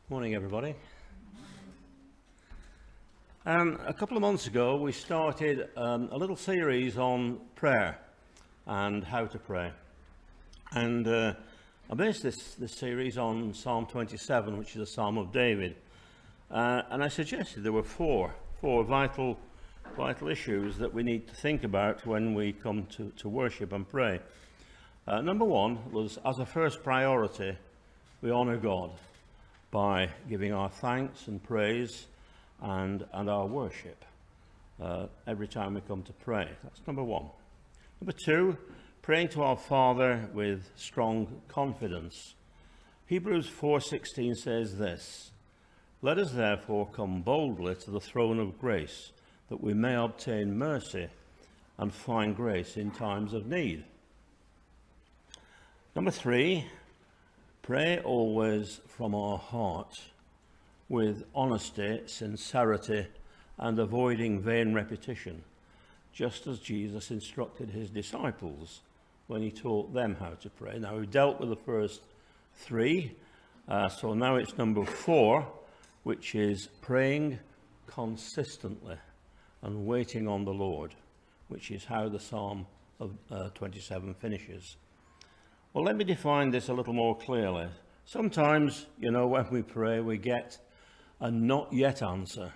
Morning, everybody. A couple of months ago, we started a little series on prayer and how to pray. And I based this series on Psalm 27, which is a Psalm of David. And I suggested there were four vital issues that we need to think about when we come to worship and pray. Number one was, as a first priority, we honour God by giving our thanks and praise and our worship every time we come to pray. That's number one. Number two, praying to our Father with strong confidence. Hebrews 4:16 says this: "Let us therefore come boldly to the throne of grace, that we may obtain mercy and find grace in times of need." Number three, pray always from our heart, with honesty, sincerity, and avoiding vain repetition, just as Jesus instructed his disciples when he taught them how to pray. Now, we've dealt with the first three, so now it's number four, which is praying consistently and waiting on the Lord, which is how the Psalm of 27 finishes. Well, let me define this a little more clearly. Sometimes, when we pray, we get a not yet answer.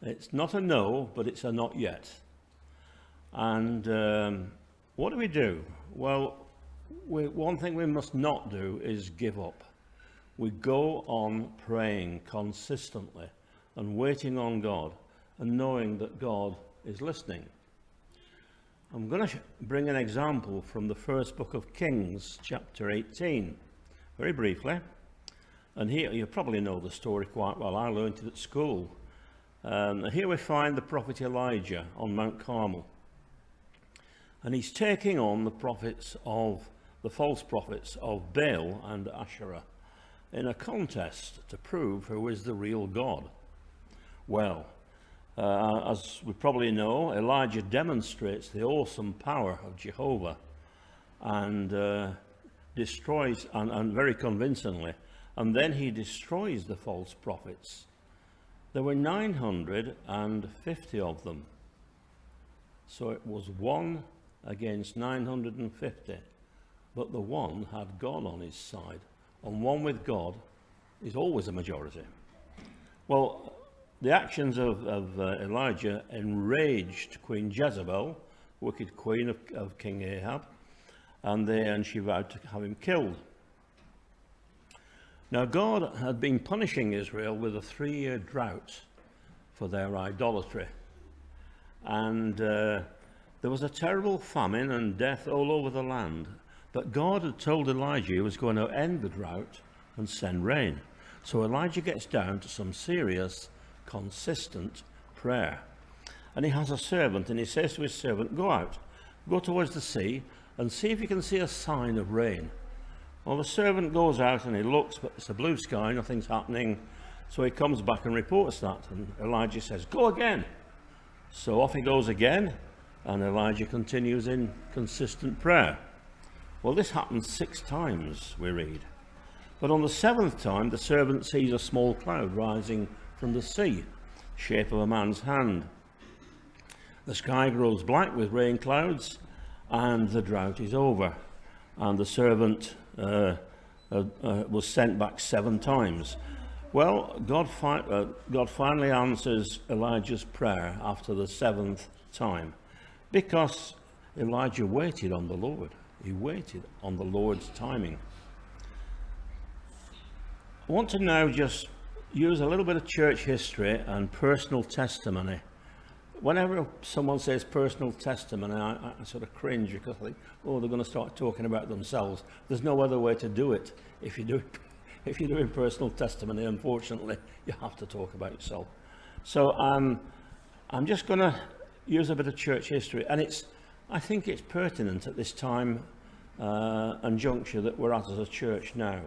It's not a no, but it's a not yet. And what do we do? Well, one thing we must not do is give up. We go on praying consistently and waiting on God and knowing that God is listening. I'm going to bring an example from the first book of Kings, chapter 18, very briefly. And here, you probably know the story quite well. I learned it at school. Here we find the prophet Elijah on Mount Carmel. And he's taking on the false prophets of Baal and Asherah in a contest to prove who is the real God. Well, as we probably know, Elijah demonstrates the awesome power of Jehovah and destroys, and very convincingly, and then he destroys the false prophets. There were 950 of them. So it was 1 against 950, but the one had God on his side, and one with God is always a majority. Well, the actions of Elijah enraged Queen Jezebel, wicked queen of King Ahab, and she vowed to have him killed. Now, God had been punishing Israel with a 3-year drought for their idolatry. And there was a terrible famine and death all over the land. But God had told Elijah he was going to end the drought and send rain. So Elijah gets down to some serious, consistent prayer. And he has a servant, and he says to his servant, go towards the sea and see if you can see a sign of rain. Well, the servant goes out and he looks, but it's a blue sky, nothing's happening. So he comes back and reports that, and Elijah says, go again. So off he goes again, and Elijah continues in consistent prayer. Well, this happens 6 times, we read. But on the 7th time, the servant sees a small cloud rising from the sea, shape of a man's hand. The sky grows black with rain clouds, and the drought is over. And the servant was sent back 7 times. Well, God finally answers Elijah's prayer after the 7th time, because Elijah waited on the Lord. He waited on the Lord's timing. I want to now just use a little bit of church history and personal testimony. Whenever someone says personal testimony, I sort of cringe, because I think, they're going to start talking about themselves. There's no other way to do it. If you're doing personal testimony, unfortunately, you have to talk about yourself. So I'm just going to use a bit of church history, and I think it's pertinent at this time and juncture that we're at as a church now.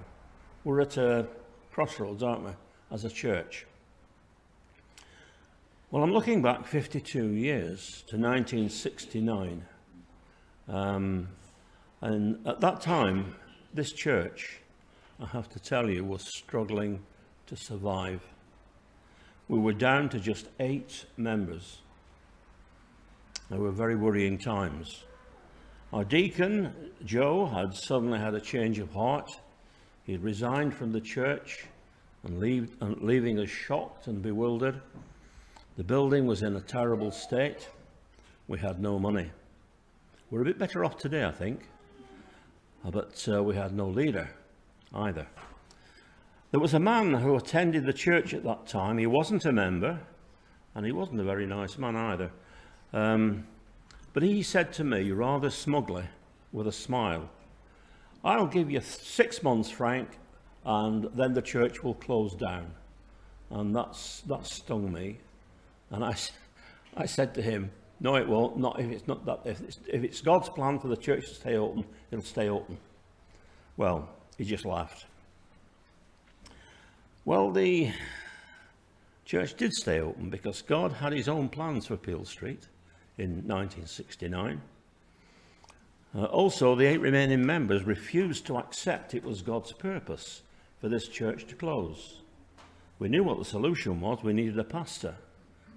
We're at a crossroads, aren't we, as a church? Well, I'm looking back 52 years to 1969. And at that time, this church I have to tell you, was struggling to survive. We were down to just 8 members. They were very worrying times. Our deacon, Joe, had suddenly had a change of heart. He had resigned from the church and leaving us shocked and bewildered. The building was in a terrible state. We had no money. We're a bit better off today, I think, but we had no leader either. There was a man who attended the church at that time. He wasn't a member, and he wasn't a very nice man either. But he said to me, rather smugly, with a smile, "I'll give you 6 months, Frank, and then the church will close down." And that stung me. And I said to him, "No, it won't. Not if it's not that. If it's God's plan for the church to stay open, it'll stay open." Well, he just laughed. Well, the church did stay open because God had his own plans for Peel Street in 1969. Also, the 8 remaining members refused to accept it was God's purpose for this church to close. We knew what the solution was. We needed a pastor.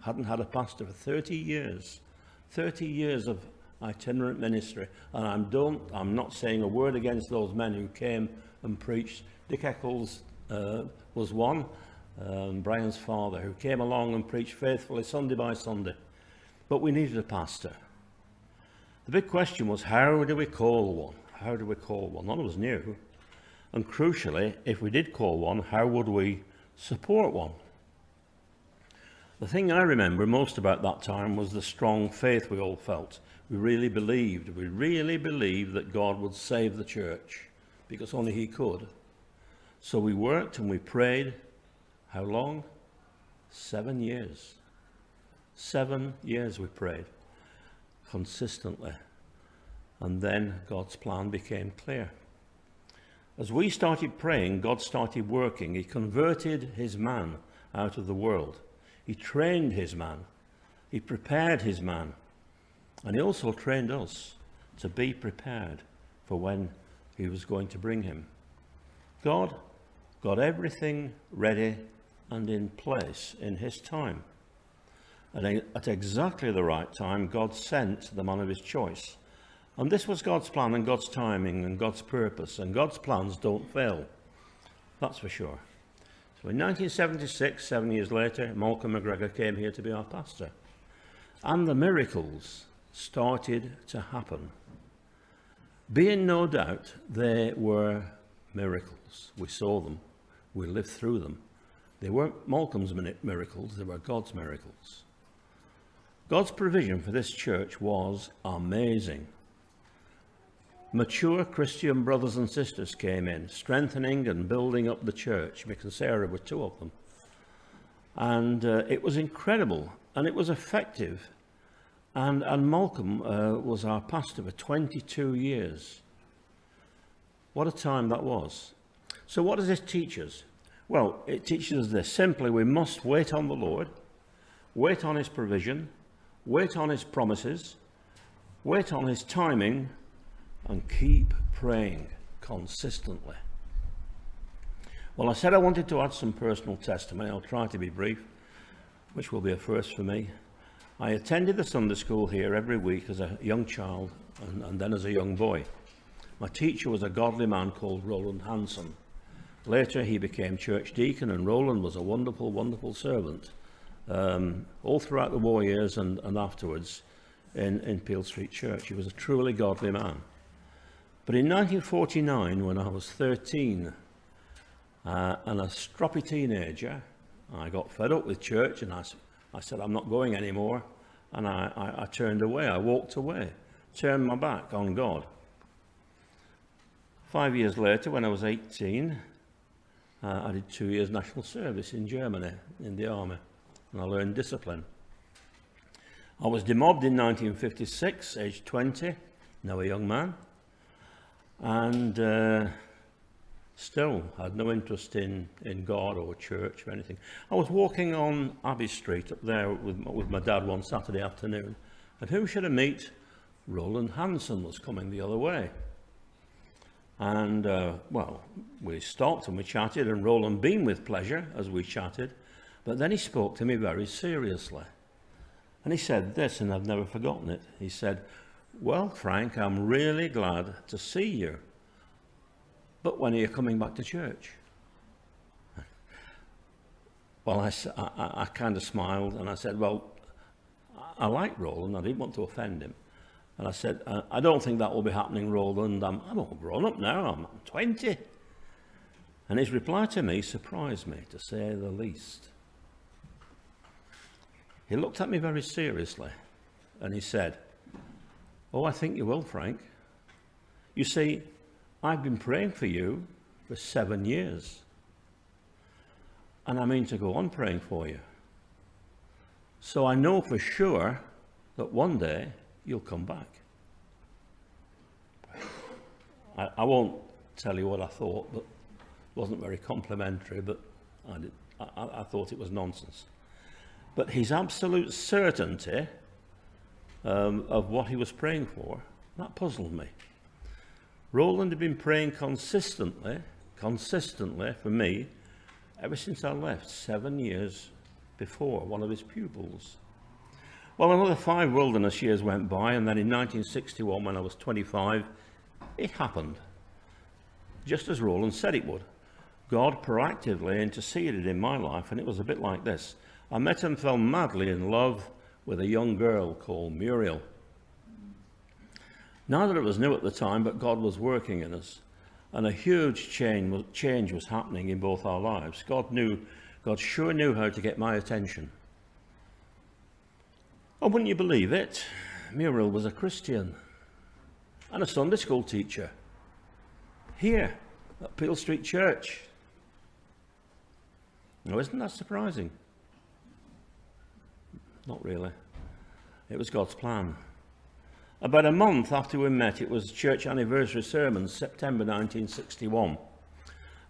Hadn't had a pastor for 30 years. 30 years of itinerant ministry. And I'm not saying a word against those men who came and preached. Dick Eccles was one, Brian's father, who came along and preached faithfully Sunday by Sunday. But we needed a pastor. The big question was, how do we call one? How do we call one? None of us knew. And crucially, if we did call one, how would we support one? The thing I remember most about that time was the strong faith we all felt. We really believed that God would save the church, because only he could. So we worked and we prayed. How long? 7 years. 7 years we prayed consistently. And then God's plan became clear. As we started praying, God started working. He converted his man out of the world. He trained his man. He prepared his man. And he also trained us to be prepared for when he was going to bring him. God got everything ready and in place in his time. And at exactly the right time, God sent the man of his choice. And this was God's plan and God's timing and God's purpose. And God's plans don't fail. That's for sure. So in 1976, 7 years later, Malcolm McGregor came here to be our pastor. And the miracles started to happen. Be in no doubt, they were miracles. We saw them. We lived through them. They weren't Malcolm's miracles, they were God's miracles. God's provision for this church was amazing. Mature Christian brothers and sisters came in, strengthening and building up the church. Mick and Sarah were 2 of them. And it was incredible, and it was effective. And Malcolm was our pastor for 22 years. What a time that was. So what does this teach us? Well, it teaches us this. Simply, we must wait on the Lord, wait on his provision, wait on his promises, wait on his timing, and keep praying consistently. Well, I said I wanted to add some personal testimony. I'll try to be brief, which will be a first for me. I attended the Sunday school here every week as a young child and then as a young boy. My teacher was a godly man called Roland Hanson. Later he became church deacon, and Roland was a wonderful, wonderful servant all throughout the war years and afterwards in Peel Street Church. He was a truly godly man. But in 1949, when I was 13 and a stroppy teenager, I got fed up with church, and I said, I'm not going anymore. And I turned away. I walked away, turned my back on God. 5 years later, when I was 18, I did 2 years national service in Germany, in the army, and I learned discipline. I was demobbed in 1956, aged 20, now a young man, and still had no interest in God or church or anything. I was walking on Abbey Street up there with my dad one Saturday afternoon, and who should I meet? Roland Hanson was coming the other way. And, well, we stopped and we chatted, and Roland beamed with pleasure as we chatted. But then he spoke to me very seriously. And he said this, and I've never forgotten it. He said, "Well, Frank, I'm really glad to see you. But when are you coming back to church?" Well, I kind of smiled, and I said, "Well, I like Roland. I didn't want to offend him." And I said, "I don't think that will be happening, Roland. I'm all grown up now. I'm 20. And his reply to me surprised me, to say the least. He looked at me very seriously, and he said, "Oh, I think you will, Frank. You see, I've been praying for you for 7 years. And I mean to go on praying for you. So I know for sure that one day you'll come back." I won't tell you what I thought, but it wasn't very complimentary, but I thought it was nonsense. But his absolute certainty of what he was praying for, that puzzled me. Roland had been praying consistently for me ever since I left 7 years before, one of his pupils. Well, another 5 wilderness years went by, and then in 1961, when I was 25, it happened. Just as Roland said it would. God proactively interceded in my life, and it was a bit like this. I met and fell madly in love with a young girl called Muriel. Neither of us knew at the time, but God was working in us, and a huge change was happening in both our lives. God sure knew how to get my attention. And wouldn't you believe it, Muriel was a Christian and a Sunday school teacher here at Peel Street Church. Now, isn't that surprising? Not really. It was God's plan. About a month after we met, it was church anniversary sermon, September 1961.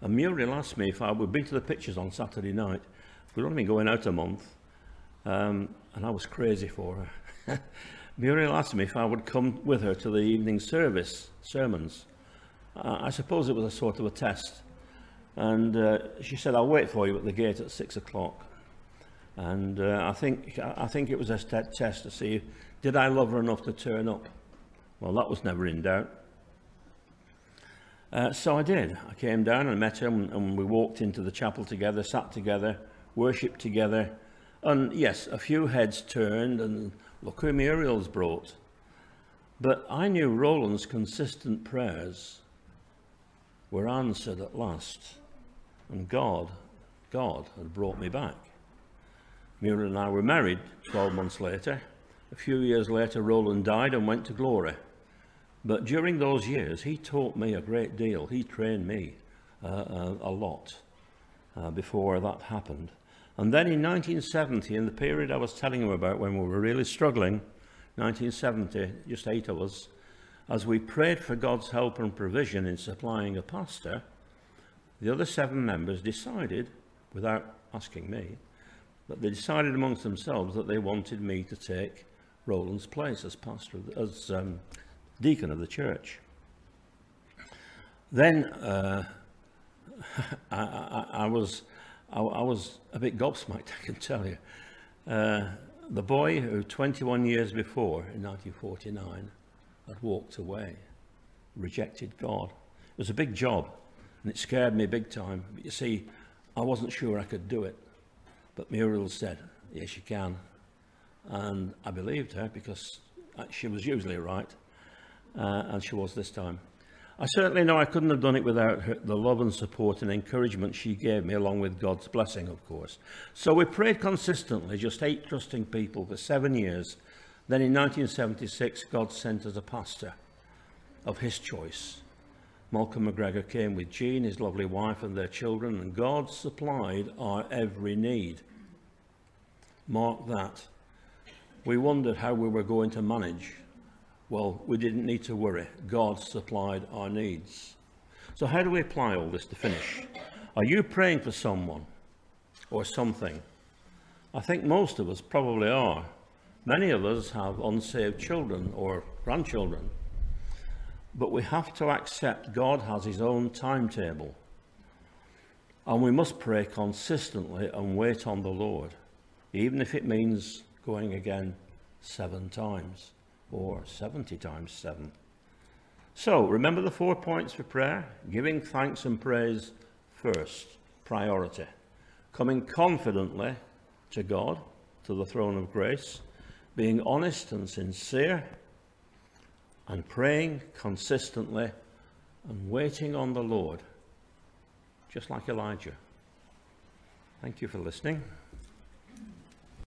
And Muriel asked me if we'd been to the pictures on Saturday night. We'd only been going out a month, and I was crazy for her. Muriel asked me if I would come with her to the evening service sermons. I suppose it was a sort of a test. And she said, "I'll wait for you at the gate at 6 o'clock. And I think it was a test to see, did I love her enough to turn up? Well, that was never in doubt. So I did. I came down and met her, and we walked into the chapel together, sat together, worshipped together. And yes, a few heads turned, and look who Muriel's brought. But I knew Roland's consistent prayers were answered at last, and God had brought me back. Muriel and I were married 12 months later. A few years later, Roland died and went to glory. But during those years, he taught me a great deal. He trained me a lot before that happened. And then in 1970, in the period I was telling you about when we were really struggling, 1970, just 8 of us, as we prayed for God's help and provision in supplying a pastor, the other 7 members decided, without asking me, but they decided amongst themselves that they wanted me to take Roland's place as pastor, as deacon of the church. Then I was a bit gobsmacked, I can tell you. The boy who 21 years before, in 1949, had walked away, rejected God. It was a big job, and it scared me big time. But you see, I wasn't sure I could do it. But Muriel said, "Yes, you can." And I believed her, because she was usually right, and she was this time. I certainly know I couldn't have done it without the love and support and encouragement she gave me, along with God's blessing, of course. So we prayed consistently, just 8 trusting people, for 7 years. Then in 1976, God sent us a pastor of his choice. Malcolm McGregor came with Jean, his lovely wife, and their children, and God supplied our every need. Mark that. We wondered how we were going to manage. Well, we didn't need to worry. God supplied our needs. So how do we apply all this to finish? Are you praying for someone or something? I think most of us probably are. Many of us have unsaved children or grandchildren. But we have to accept God has his own timetable. And we must pray consistently and wait on the Lord, even if it means going again 7 times or 70 times 7. So remember the 4 points for prayer: giving thanks and praise first, priority; coming confidently to God, to the throne of grace; being honest and sincere; and praying consistently and waiting on the Lord, just like Elijah. Thank you for listening.